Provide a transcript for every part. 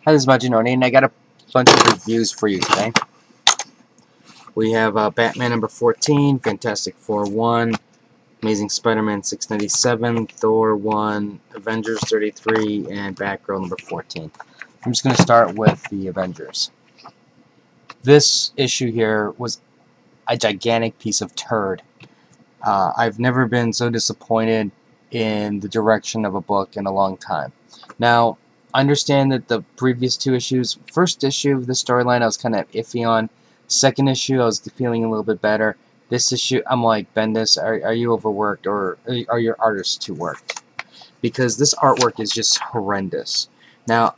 Hi, this is Majin, and I got a bunch of reviews for you today. We have Batman number 14, Fantastic Four 1, Amazing Spider-Man 697, Thor 1, Avengers 33, and Batgirl number 14. I'm just going to start with the Avengers. This issue here was a gigantic piece of turd. I've never been so disappointed in the direction of a book in a long time. Now, I understand that the previous two issues, first issue of the storyline I was kind of iffy on, second issue I was feeling a little bit better. This issue, I'm like, Bendis, are you overworked, or are your artists too worked? Because this artwork is just horrendous. Now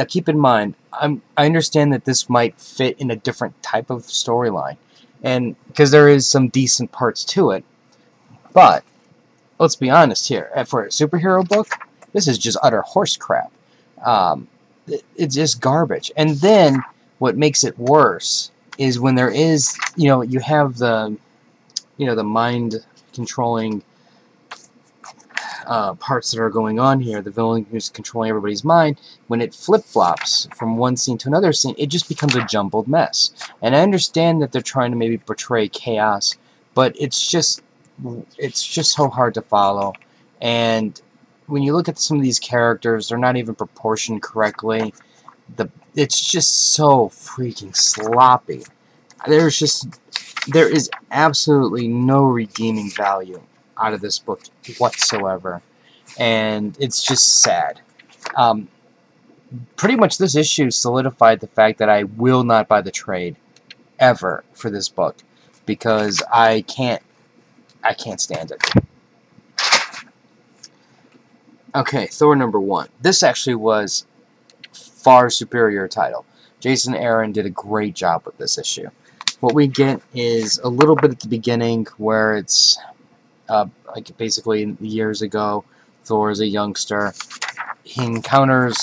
keep in mind, I understand that this might fit in a different type of storyline, and because there is some decent parts to it, but let's be honest here, for a superhero book, this is just utter horse crap. It's just garbage. And then what makes it worse is when there is, you have the, the mind controlling parts that are going on here, the villain who's controlling everybody's mind. When it flip-flops from one scene to another scene, it just becomes a jumbled mess. And I understand that they're trying to maybe portray chaos, but it's just so hard to follow. And when you look at some of these characters, they're not even proportioned correctly. It's just so freaking sloppy. There is absolutely no redeeming value out of this book whatsoever, and it's just sad. Pretty much this issue solidified the fact that I will not buy the trade ever for this book, because I can't stand it. Okay, Thor number 1. This actually was far superior title. Jason Aaron did a great job with this issue. What we get is a little bit at the beginning where it's like basically years ago, Thor is a youngster. He encounters,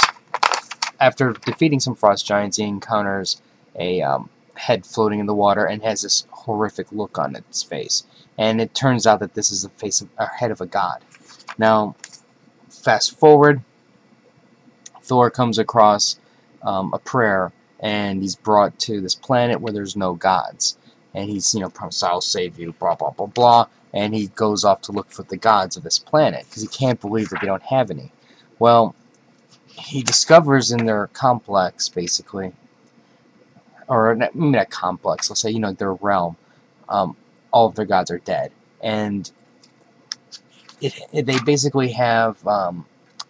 after defeating some frost giants, he encounters a head floating in the water and has this horrific look on its face. And it turns out that this is a head of a god. Now, fast forward, Thor comes across a prayer, and he's brought to this planet where there's no gods. And he's, promised, I'll save you, blah, blah, blah, blah. And he goes off to look for the gods of this planet, because he can't believe that they don't have any. Well, he discovers in their complex, basically, or maybe not complex, let's say, their realm, all of their gods are dead. And they basically have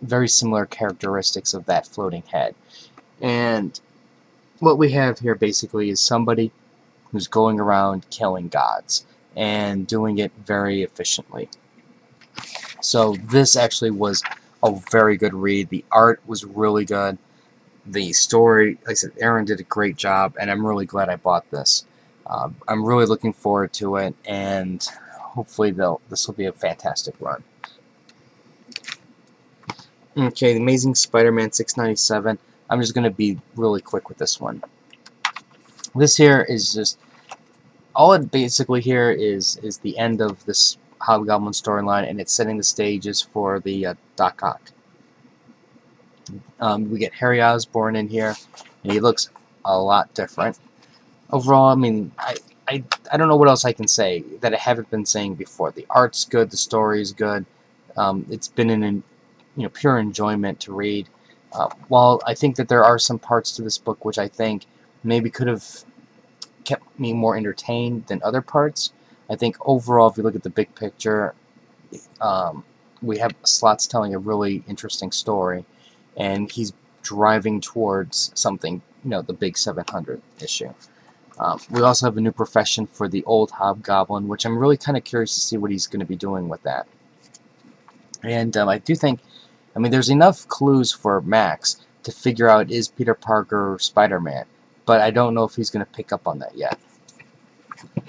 very similar characteristics of that floating head. And what we have here basically is somebody who's going around killing gods and doing it very efficiently. So this actually was a very good read. The art was really good. The story, like I said, Aaron did a great job, and I'm really glad I bought this. I'm really looking forward to it, and hopefully this will be a fantastic run. Okay, The Amazing Spider-Man 697. I'm just going to be really quick with this one. This here is just, all it basically here is the end of this Hobgoblin storyline, and it's setting the stages for the Doc Ock. We get Harry Osborn in here, and he looks a lot different. Overall, I mean, I don't know what else I can say that I haven't been saying before. The art's good, the story's good. It's been an pure enjoyment to read. While I think that there are some parts to this book which I think maybe could have kept me more entertained than other parts, I think overall, if you look at the big picture, we have Slott's telling a really interesting story, and he's driving towards something, the big 700 issue. We also have a new profession for the old Hobgoblin, which I'm really kind of curious to see what he's going to be doing with that. And I do think, there's enough clues for Max to figure out, is Peter Parker Spider-Man, but I don't know if he's going to pick up on that yet.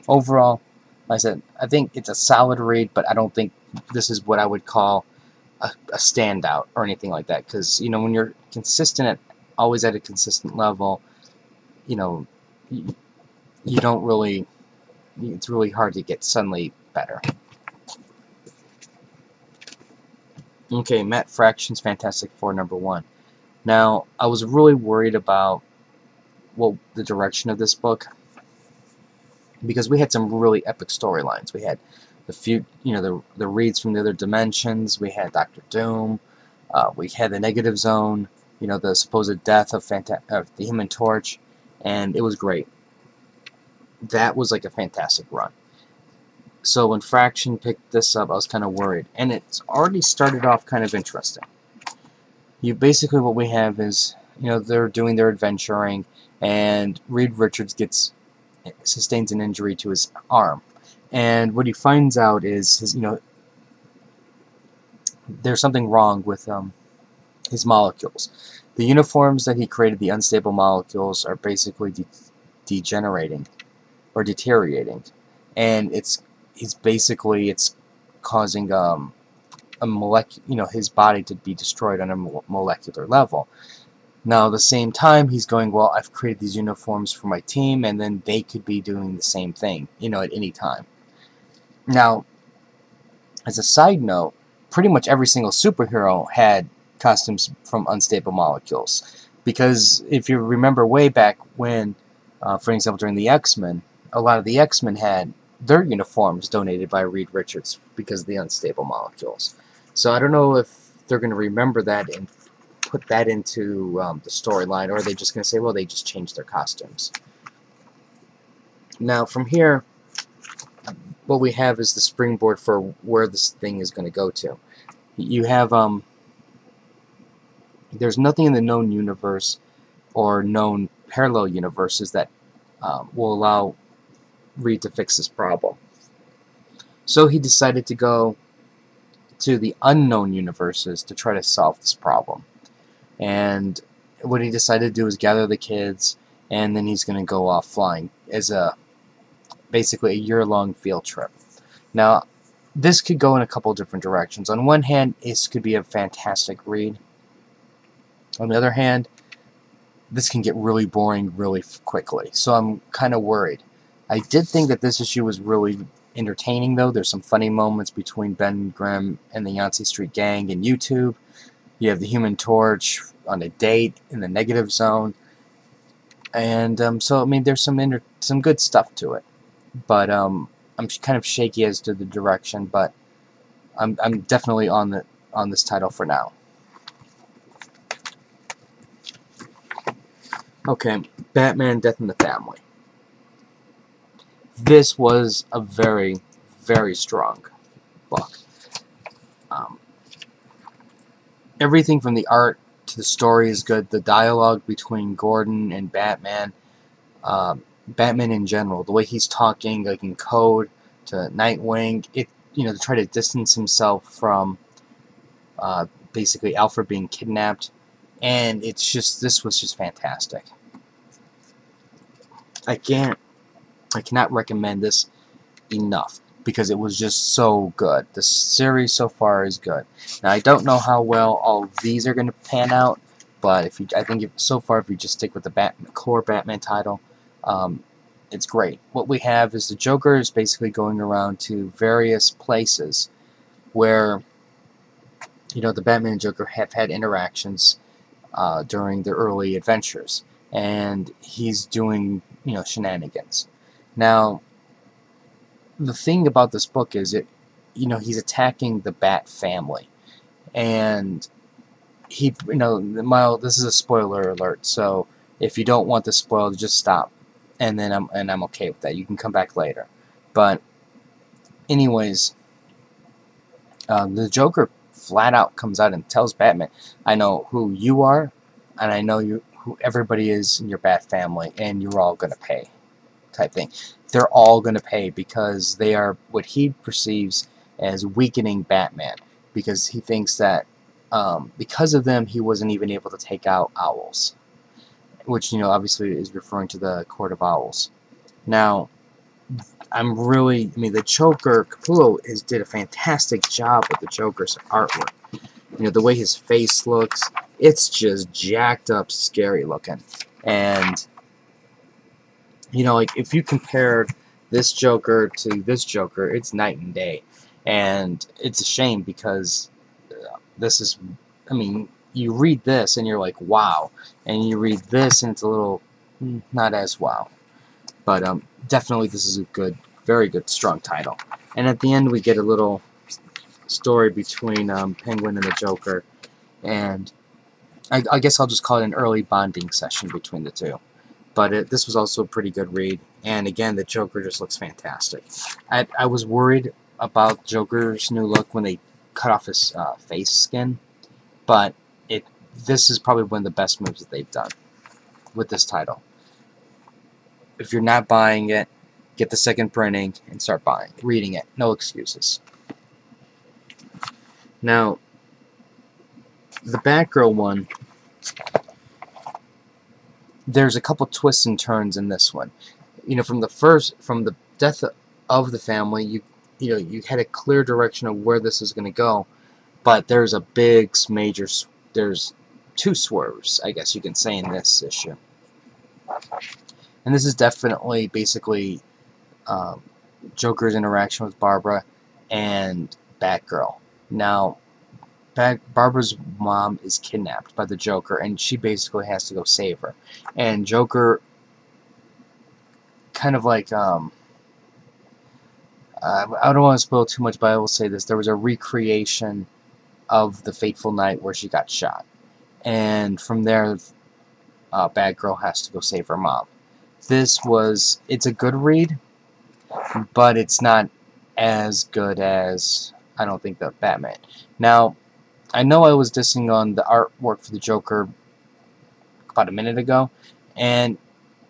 Overall, like I said, I think it's a solid read, but I don't think this is what I would call a standout or anything like that, because, when you're consistent always at a consistent level, you don't really, it's really hard to get suddenly better. Okay, Matt Fraction's Fantastic Four #1. Now, I was really worried about the direction of this book, because we had some really epic storylines. We had the Reeds from the other dimensions. We had Doctor Doom. We had the Negative Zone. The supposed death of the Human Torch, and it was great. That was like a fantastic run. So when Fraction picked this up, I was kind of worried, and it's already started off kind of interesting. Basically what we have is, they're doing their adventuring, and Reed Richards sustains an injury to his arm, and what he finds out is there's something wrong with his molecules. The uniforms that he created, the unstable molecules, are basically degenerating or deteriorating, and it's causing his body to be destroyed on a molecular level. Now, at the same time, he's going, well, I've created these uniforms for my team, and then they could be doing the same thing, at any time. Now, as a side note, pretty much every single superhero had costumes from unstable molecules. Because if you remember way back when, for example, during the X-Men, a lot of the X-Men had their uniforms donated by Reed Richards because of the unstable molecules. So I don't know if they're going to remember that and put that into the storyline, or are they just going to say, well, they just changed their costumes. Now, from here, what we have is the springboard for where this thing is going to go to. You have, there's nothing in the known universe or known parallel universes that will allow Reed to fix this problem. So he decided to go to the unknown universes to try to solve this problem. And what he decided to do is gather the kids, and then he's going to go off flying as basically a year-long field trip. Now, this could go in a couple different directions. On one hand, this could be a fantastic read. On the other hand, this can get really boring really quickly. So I'm kind of worried. I did think that this issue was really entertaining, though. There's some funny moments between Ben Grimm and the Yancey Street Gang in YouTube. You have the Human Torch on a date in the Negative Zone. And so, I mean, there's some good stuff to it. But I'm kind of shaky as to the direction, but I'm definitely on this title for now. Okay, Batman: Death in the Family. This was a very, very strong book. Everything from the art to the story is good. The dialogue between Gordon and Batman, Batman in general, the way he's talking, like in code to Nightwing, to try to distance himself from basically Alfred being kidnapped, and this was just fantastic. I cannot recommend this enough because it was just so good. The series so far is good. Now, I don't know how well all of these are going to pan out, but I think so far, if you just stick with the core Batman title, it's great. What we have is the Joker is basically going around to various places where the Batman and Joker have had interactions during their early adventures, and he's doing shenanigans. Now, the thing about this book is he's attacking the Bat family, and this is a spoiler alert, so if you don't want the spoiled, just stop, and then I'm okay with that. You can come back later. But anyways, the Joker flat out comes out and tells Batman, I know who you are, and I know who everybody is in your Bat family, and you're all gonna pay, type thing. They're all gonna pay because they are what he perceives as weakening Batman, because he thinks that because of them he wasn't even able to take out owls, which obviously is referring to the Court of Owls. Now, the Joker, Capullo did a fantastic job with the Joker's artwork. The way his face looks, it's just jacked up, scary looking. And, like, if you compared this Joker to this Joker, it's night and day. And it's a shame because this is, you read this and you're like, wow, and you read this and it's a little not as wow. But definitely this is a good, very good, strong title. And at the end we get a little story between Penguin and the Joker, and I guess I'll just call it an early bonding session between the two. But this was also a pretty good read, and again, the Joker just looks fantastic. I was worried about Joker's new look when they cut off his face skin, but this is probably one of the best moves that they've done with this title. If you're not buying it, get the second printing and start reading it. No excuses. Now, the Batgirl one, there's a couple twists and turns in this one. You know, from the death of the family, you had a clear direction of where this is going to go, but there's a big major, there's two swerves, I guess you can say, in this issue. And this is definitely basically Joker's interaction with Barbara and Batgirl. Now, Barbara's mom is kidnapped by the Joker, and she basically has to go save her. And Joker, kind of like, I don't want to spoil too much, but I will say this. There was a recreation of the fateful night where she got shot. And from there, Batgirl has to go save her mom. It's a good read, but it's not as good as, I don't think, the Batman. Now, I know I was dissing on the artwork for the Joker about a minute ago, and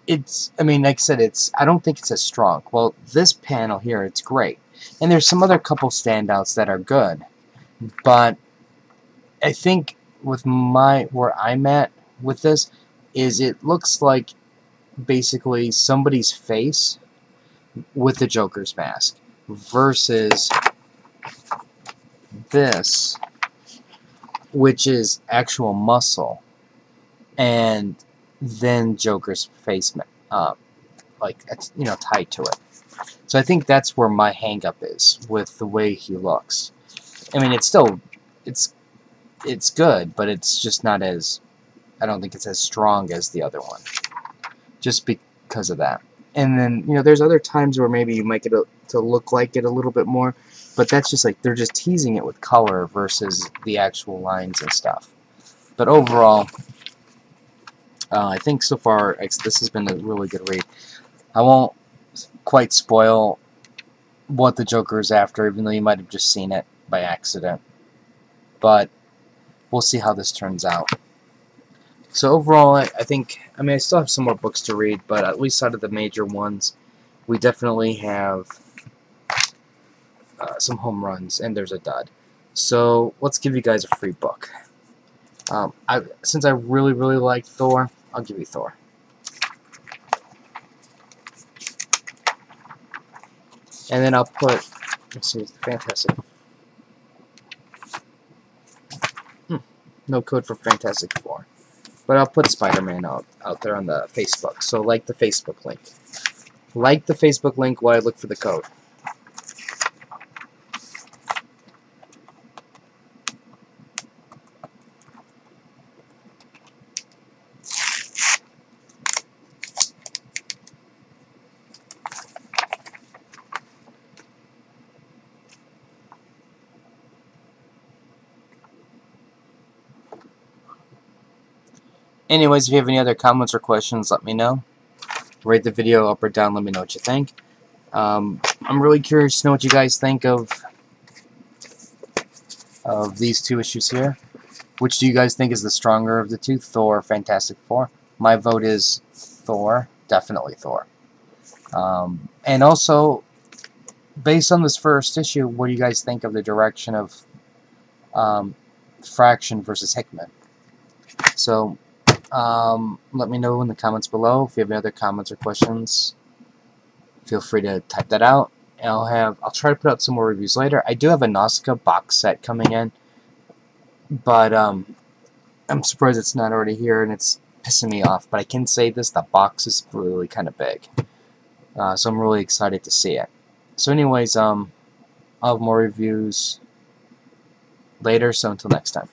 I mean, like I said, I don't think it's as strong. Well, this panel here, it's great. And there's some other couple standouts that are good, but I think with where I'm at with this is it looks like basically somebody's face with the Joker's mask versus this, which is actual muscle, and then Joker's face, like, tied to it. So I think that's where my hang-up is with the way he looks. I mean, it's good, but it's just not as, I don't think it's as strong as the other one, just because of that. And then, there's other times where maybe you might get to look like it a little bit more, but that's just like, they're just teasing it with color versus the actual lines and stuff. But overall, I think so far, this has been a really good read. I won't quite spoil what the Joker is after, even though you might have just seen it by accident. But we'll see how this turns out. So overall, I think, I still have some more books to read, but at least out of the major ones, we definitely have some home runs, and there's a dud. So let's give you guys a free book. Since I really, really like Thor, I'll give you Thor. And then I'll put, let's see, Fantastic. No code for Fantastic Four. But I'll put Spider-Man out there on the Facebook. So like the Facebook link. Like the Facebook link while I look for the code. Anyways, if you have any other comments or questions, let me know. Rate the video up or down, let me know what you think. I'm really curious to know what you guys think of these two issues here. Which do you guys think is the stronger of the two, Thor or Fantastic Four? My vote is Thor, definitely Thor. And also, based on this first issue, what do you guys think of the direction of Fraction versus Hickman? So, let me know in the comments below. If you have any other comments or questions, feel free to type that out. And I'll try to put out some more reviews later. I do have a Nausicaa box set coming in, but I'm surprised it's not already here, and it's pissing me off. But I can say this: the box is really kind of big, so I'm really excited to see it. So, anyways, I'll have more reviews later. So until next time.